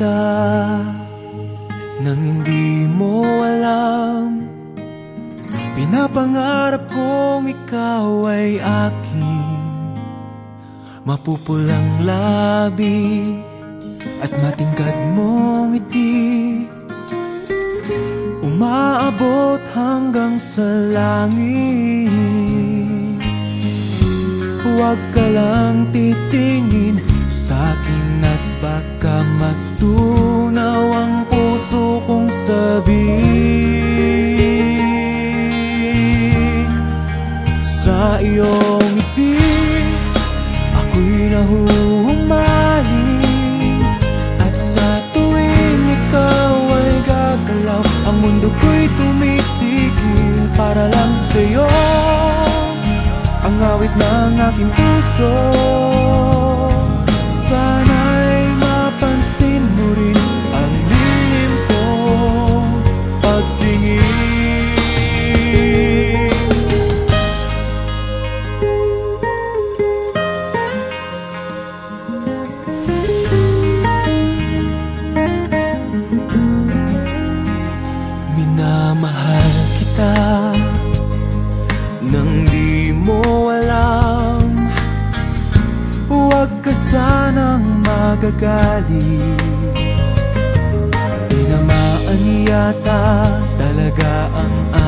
kita nang hindi mo alam. Pinapangarap kong ikaw ay akin, mapupulang labi at matingkad mong ngiti, umaabot hanggang sa langit. Huwag ka lang titingin sa'kin at baka matunaw ang puso kong sabihin. Sa iyong ngiti ako'y nahuhumaling, at sa tuwing ikaw ay gagalaw, ang mundo ko'y tumitigil para lang sa'yo. Ang awit ng aking puso, sana'y mapansin mo rin ang lihim kong pagtingin. Minamahal kita nang di mo alam. Huwag ka sanang magagalit, tinamaan yata talaga ang